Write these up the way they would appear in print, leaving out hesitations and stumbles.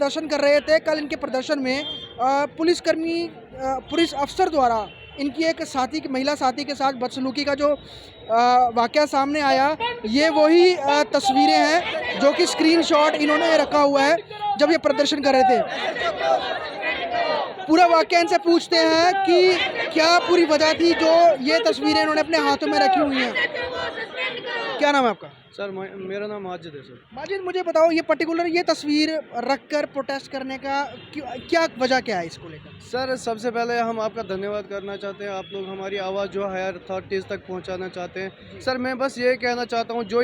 प्रदर्शन कर रहे थे। कल इनके प्रदर्शन में पुलिस अफसर द्वारा इनकी एक महिला साथी के साथ बदसलूकी का जो वाकया सामने आया, ये वही तस्वीरें हैं जो कि स्क्रीनशॉट इन्होंने रखा हुआ है जब ये प्रदर्शन कर रहे थे। पूरा वाकया इनसे पूछते हैं कि क्या पूरी वजह थी जो ये तस्वीरें इन्होंने अपने हाथों में रखी हुई हैं। क्या नाम है आपका? सर मेरा नाम माजिद है। सर माजिद, मुझे बताओ ये तस्वीर रखकर प्रोटेस्ट करने का क्या वजह क्या है इसको लेकर? सर सबसे पहले हम आपका धन्यवाद करना चाहते हैं, आप लोग हमारी आवाज़ जो हायर अथॉरिटीज़ तक पहुंचाना चाहते हैं। सर मैं बस ये कहना चाहता हूं, जो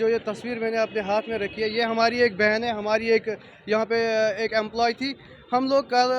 ये तस्वीर मैंने अपने हाथ में रखी है, ये हमारी एक बहन है, हमारी एक यहाँ पे एक एम्प्लॉय थी। हम लोग कल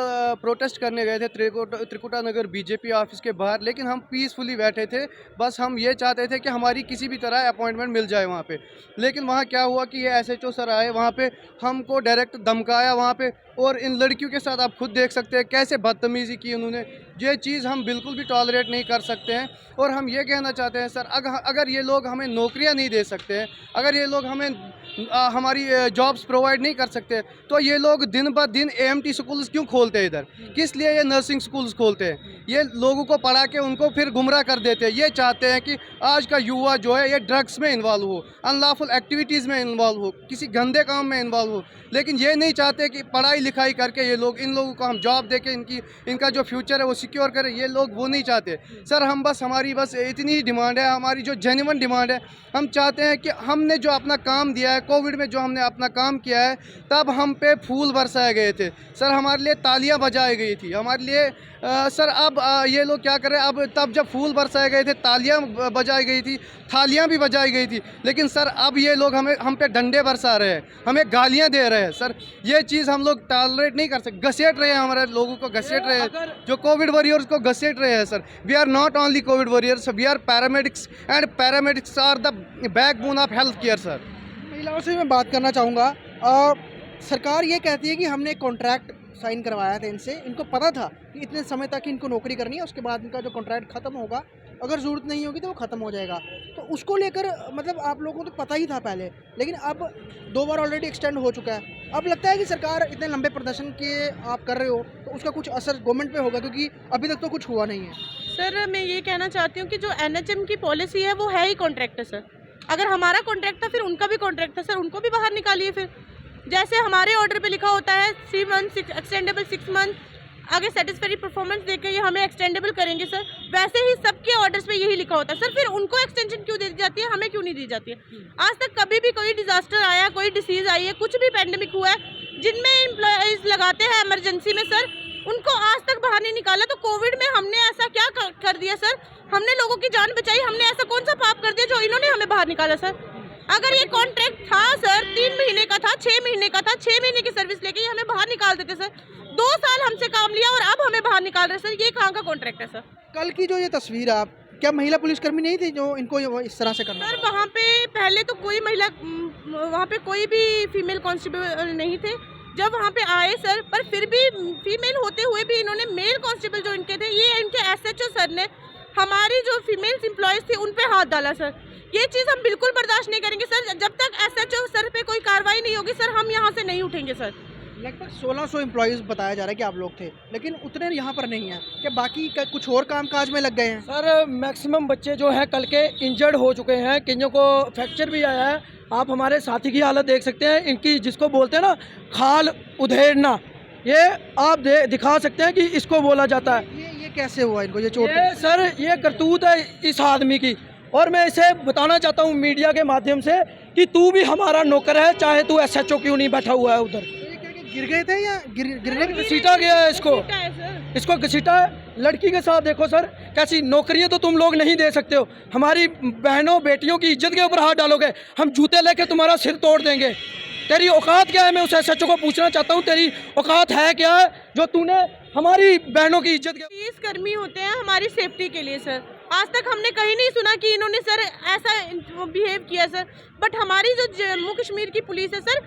प्रोटेस्ट करने गए थे त्रिकुटा नगर बीजेपी ऑफिस के बाहर, लेकिन हम पीसफुली बैठे थे। बस हम ये चाहते थे कि हमारी किसी भी तरह अपॉइंटमेंट मिल जाए वहाँ पे। लेकिन वहाँ क्या हुआ कि ये SHO सर आए, वहाँ पे हमको डायरेक्ट धमकाया वहाँ पे, और इन लड़कियों के साथ आप खुद देख सकते हैं कैसे बदतमीज़ी की उन्होंने। ये चीज़ हम बिल्कुल भी टॉलरेट नहीं कर सकते हैं। और हम ये कहना चाहते हैं सर, अगर ये लोग हमें नौकरियाँ नहीं दे सकते हैं, अगर ये लोग हमें हमारी जॉब्स प्रोवाइड नहीं कर सकते, तो ये लोग दिन ब दिन AMT स्कूल्स क्यों खोलते हैं इधर? किस लिए ये नर्सिंग स्कूल्स खोलते हैं? ये लोगों को पढ़ा के उनको फिर गुमराह कर देते हैं। ये चाहते हैं कि आज का युवा जो है ये ड्रग्स में इन्वॉल्व हो, अनलॉफुल एक्टिविटीज़ में इन्वॉल्व हो, किसी गंदे काम में इन्वॉल्व हो। लेकिन ये नहीं चाहते कि पढ़ाई लिखाई करके इन लोगों को हम जॉब दे के इनका जो फ्यूचर है वो सिक्योर करें। ये लोग वो नहीं चाहते। सर हमारी बस इतनी ही डिमांड है, हमारी जो जेन्युइन डिमांड है, हम चाहते हैं कि हमने जो अपना काम दिया है, कोविड में जो हमने अपना काम किया है, तब हम पे फूल बरसाए गए थे सर, हमारे लिए तालियां बजाई गई थी हमारे लिए। सर अब ये लोग क्या कर रहे हैं? अब तब जब फूल बरसाए गए थे, तालियां बजाई गई थी, थालियां भी बजाई गई थी, लेकिन सर अब ये लोग हम पे डंडे बरसा रहे हैं, हमें गालियां दे रहे हैं। सर ये चीज़ हम लोग टॉलरेट नहीं कर सकते। घसीट रहे हैं, हमारे लोगों को घसीट रहे हैं, जो कोविड वॉरियर्स को घसीट रहे हैं। Sir we are not only covid warriors, we are paramedics, and paramedics are the backbone of health care. Sir महिलाओं से मैं बात करना चाहूँगा। सरकार ये कहती है कि हमने कॉन्ट्रैक्ट साइन करवाया था इनसे, इनको पता था कि इतने समय तक इनको नौकरी करनी है, उसके बाद इनका जो कॉन्ट्रैक्ट ख़त्म होगा, अगर ज़रूरत नहीं होगी तो वो ख़त्म हो जाएगा। तो उसको लेकर मतलब आप लोगों को तो पता ही था पहले, लेकिन अब 2 बार ऑलरेडी एक्सटेंड हो चुका है। अब लगता है कि सरकार इतने लंबे प्रदर्शन के आप कर रहे हो तो उसका कुछ असर गवर्नमेंट पे होगा, क्योंकि अभी तक तो कुछ हुआ नहीं है। सर मैं ये कहना चाहती हूँ कि जो NHM की पॉलिसी है वो है ही कॉन्ट्रैक्ट है। सर अगर हमारा कॉन्ट्रैक्ट था, फिर उनका भी कॉन्ट्रैक्ट था सर, उनको भी बाहर निकालिए। फिर जैसे हमारे ऑर्डर पे लिखा होता है 3 मंथ एक्सटेंडेबल 6 मंथ, आगे सेटिस्फैक्टरी परफॉर्मेंस देकर ये हमें एक्सटेंडेबल करेंगे सर, वैसे ही सबके ऑर्डर्स पे यही लिखा होता है। सर फिर उनको एक्सटेंशन क्यों दी जाती है, हमें क्यों नहीं दी जाती है? आज तक कभी भी कोई डिजास्टर आया, कोई डिसीज आई है, कुछ भी पैंडेमिक हुआ है, जिनमें एम्प्लॉयज लगाते हैं इमरजेंसी में सर, उनको आज तक बाहर नहीं निकाला। तो कोविड में हमने ऐसा क्या कर दिया सर? हमने लोगों की जान बचाई, हमने ऐसा कौन सा पाप कर दिया जो इन्होंने हमें बाहर निकाला? सर अगर ये कॉन्ट्रैक्ट था सर 3 महीने का था, 6 महीने का था, 6 महीने की सर्विस लेके ये हमें बाहर निकाल देते सर। 2 साल हमसे काम लिया और अब हमें बाहर निकाल रहे सर, ये कहाँ का कॉन्ट्रैक्ट है? सर कल की जो ये तस्वीर आप, क्या महिला पुलिसकर्मी नहीं थी जो इनको इस तरह से करना? सर वहाँ पे पहले तो कोई महिला, वहाँ पे कोई भी फीमेल कांस्टेबल नहीं थे जब वहाँ पे आए सर, पर फिर भी फीमेल होते हुए भी इन्होंने मेल कांस्टेबल जो इनके थे, ये इनके SHO सर ने हमारी जो फीमेल एम्प्लॉयज थी उन पे हाथ डाला सर। ये चीज़ हम बिल्कुल बर्दाश्त नहीं करेंगे सर। जब तक SHO सर पे कोई कार्रवाई नहीं होगी सर, हम यहाँ से नहीं उठेंगे सर। लगभग 1600 एम्प्लॉयज़ बताया जा रहा है कि आप लोग थे, लेकिन उतने यहाँ पर नहीं हैं, क्या बाकी कुछ और काम काज में लग गए हैं? सर मैक्सिमम बच्चे जो हैं कल के इंजर्ड हो चुके हैं, कईयों को फ्रैक्चर भी आया है। आप हमारे साथी की हालत देख सकते हैं, इनकी जिसको बोलते हैं ना खाल उधेड़ना, ये आप दिखा सकते हैं कि इसको बोला जाता है। ये कैसे हुआ इनको ये चोट? सर ये करतूत है इस आदमी की, और मैं इसे बताना चाहता हूँ मीडिया के माध्यम से कि तू भी हमारा नौकर है, चाहे तू SHO क्यों नहीं बैठा हुआ है उधर। गिर गए थे या गिरने के? घसीटा गया है इसको घसीटा है। लड़की के साथ देखो सर, कैसी नौकरियां तो तुम लोग नहीं दे सकते हो, हमारी बहनों बेटियों की इज्जत के ऊपर हाथ डालोगे, हम जूते लेके तुम्हारा सिर तोड़ देंगे। तेरी औकात क्या है? मैं उस SHO को पूछना चाहता हूँ, तेरी औकात है क्या है जो तूने हमारी बहनों की इज्जत? पुलिस कर्मी होते हैं हमारी सेफ्टी के लिए सर, आज तक हमने कहीं नहीं सुना कि इन्होंने सर ऐसा बिहेव किया सर। बट हमारी जो जम्मू कश्मीर की पुलिस है सर,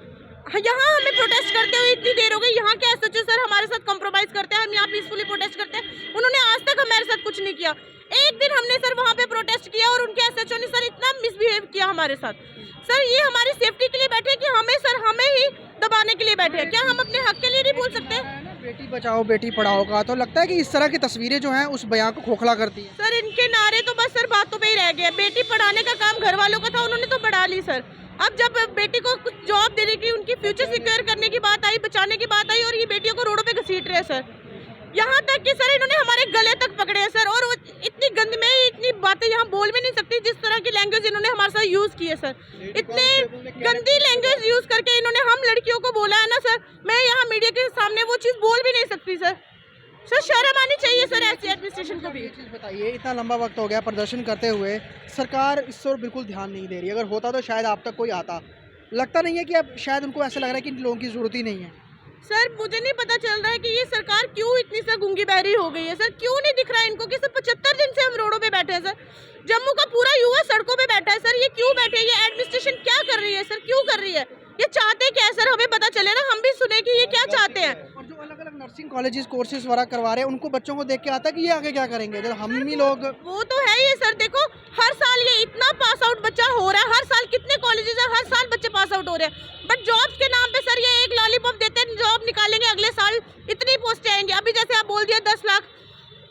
यहाँ हमें प्रोटेस्ट करते हुए इतनी देर हो गई, यहाँ के SHO सर हमारे साथ कॉम्प्रोमाइज़ करते हैं, हम यहाँ पीसफुली प्रोटेस्ट करते हैं, उन्होंने आज तक हमारे साथ कुछ नहीं किया। एक दिन हमने सर वहाँ पे प्रोटेस्ट किया और उनके SHO ने सर इतना मिसबिहेव किया हमारे साथ। सर ये हमारी सेफ्टी के लिए बैठे कि हमें ही दबाने के लिए बैठे हैं। क्या हम अपने हक के लिए नहीं बोल सकते? बेटी बचाओ बेटी पढ़ाओ का तो लगता है कि इस तरह की तस्वीरें जो हैं उस बयान को खोखला करती हैं। सर इनके नारे तो बस सर बातों पे ही रह गए। बेटी पढ़ाने का काम घर वालों का था, उन्होंने तो बढ़ा ली सर। अब जब बेटी को कुछ जॉब देने की, उनकी फ्यूचर सिक्योर करने की बात आई, बचाने की बात आई, और ये बेटियों को रोडों पे घसीट रहे हैं सर। यहाँ तक कि सर इन्होंने हमारे गले तक पकड़े हैं सर, और वो इतनी गंदी, मैं इतनी बातें यहाँ बोल भी नहीं सकती जिस तरह की लैंग्वेज इन्होंने हमारे साथ यूज की है सर। इतने गंदी लैंग्वेज यूज करके इन्होंने हम लड़कियों को बोला है ना सर, मैं यहाँ मीडिया के सामने वो चीज़ बोल भी नहीं सकती सर। सर शर्म आनी चाहिए सर ऐसी एडमिनिस्ट्रेशन को भी। ये चीज़ बताइए, इतना लंबा वक्त हो गया प्रदर्शन करते हुए, सरकार इस पर बिल्कुल ध्यान नहीं दे रही। अगर होता तो शायद आप तक कोई आता। लगता नहीं है कि अब शायद उनको ऐसा लग रहा है कि इन लोगों की ज़रूरत ही नहीं है? सर मुझे नहीं पता चल रहा है कि ये सरकार क्यों इतनी सर गूंगी बहरी हो गई है सर। क्यों नहीं दिख रहा है इनको कि सर 75 दिन से हम रोडों पे बैठे हैं सर। जम्मू का पूरा युवा सड़कों पे बैठा है सर। ये क्यों बैठे हैं? ये एडमिनिस्ट्रेशन क्या कर रही है सर? क्यों कर रही है? ये चाहते क्या है सर? हमें पता चले ना, हम भी सुने कि ये क्या चाहते हैं। और जो अलग अलग नर्सिंग कॉलेजेस कोर्सेज वगैरह करवा रहे हैं, उनको बच्चों को देख के आता है कि ये आगे क्या करेंगे जब हम ही लोग। वो तो है ही सर। देखो हर साल ये इतना पास आउट बच्चा हो रहा है, हर साल कितने कॉलेजेस है, हर साल बच्चे पास आउट हो रहे हैं। बट जॉब्स के नाम पे सर ये एक लॉलीपॉप देते हैं, जॉब निकालेंगे, अगले साल इतनी पोस्टें आएंगी। अभी जैसे आप बोल दिया 10 लाख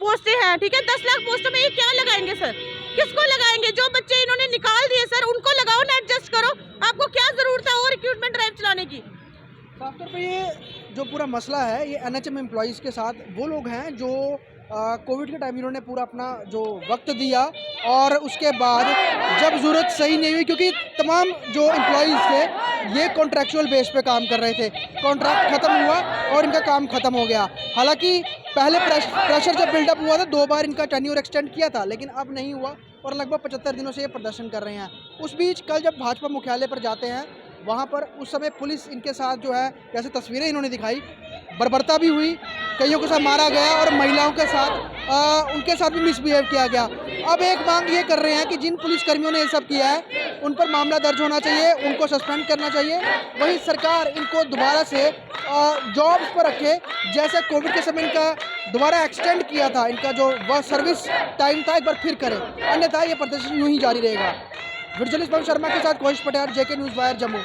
पोस्टें हैं, ठीक है, 10 लाख पोस्टों में ये क्या लगाएंगे सर? किसको लगाएंगे? जो बच्चे इन्होंने निकाल दिए सर उनको लगाओ ना, एडजस्ट करो। आपको क्या जरूरत है और रिक्रूटमेंट ड्राइव चलाने की? साफ तौर पे ये जो पूरा मसला है, ये एनएचएम एम्प्लॉइज़ के साथ वो लोग हैं जो कोविड के टाइम इन्होंने पूरा अपना जो वक्त दिया, और उसके बाद जब ज़रूरत सही नहीं हुई, क्योंकि तमाम जो एम्प्लॉइज़ थे ये कॉन्ट्रैक्चुअल बेस पे काम कर रहे थे, कॉन्ट्रैक्ट ख़त्म हुआ और इनका काम ख़त्म हो गया। हालांकि पहले प्रेशर जब बिल्डअप हुआ था 2 बार इनका टेन्योर एक्सटेंड किया था, लेकिन अब नहीं हुआ और लगभग 75 दिनों से ये प्रदर्शन कर रहे हैं। उस बीच कल जब भाजपा मुख्यालय पर जाते हैं, वहाँ पर उस समय पुलिस इनके साथ जो है, जैसे तस्वीरें इन्होंने दिखाई, बर्बरता भी हुई, कईयों के साथ मारा गया और महिलाओं के साथ उनके साथ भी मिसबिहेव किया गया। अब एक मांग ये कर रहे हैं कि जिन पुलिसकर्मियों ने ये सब किया है उन पर मामला दर्ज होना चाहिए, उनको सस्पेंड करना चाहिए। वहीं सरकार इनको दोबारा से जॉब्स पर रखे, जैसे कोविड के समय इनका दोबारा एक्सटेंड किया था, इनका जो वह सर्विस टाइम था एक बार फिर करें, अन्यथा ये प्रदर्शन यूँ ही जारी रहेगा। वीडियो जर्नलिस्ट पवन शर्मा के साथ कोशिश पटेल, जेके न्यूज़ वायर, जम्मू।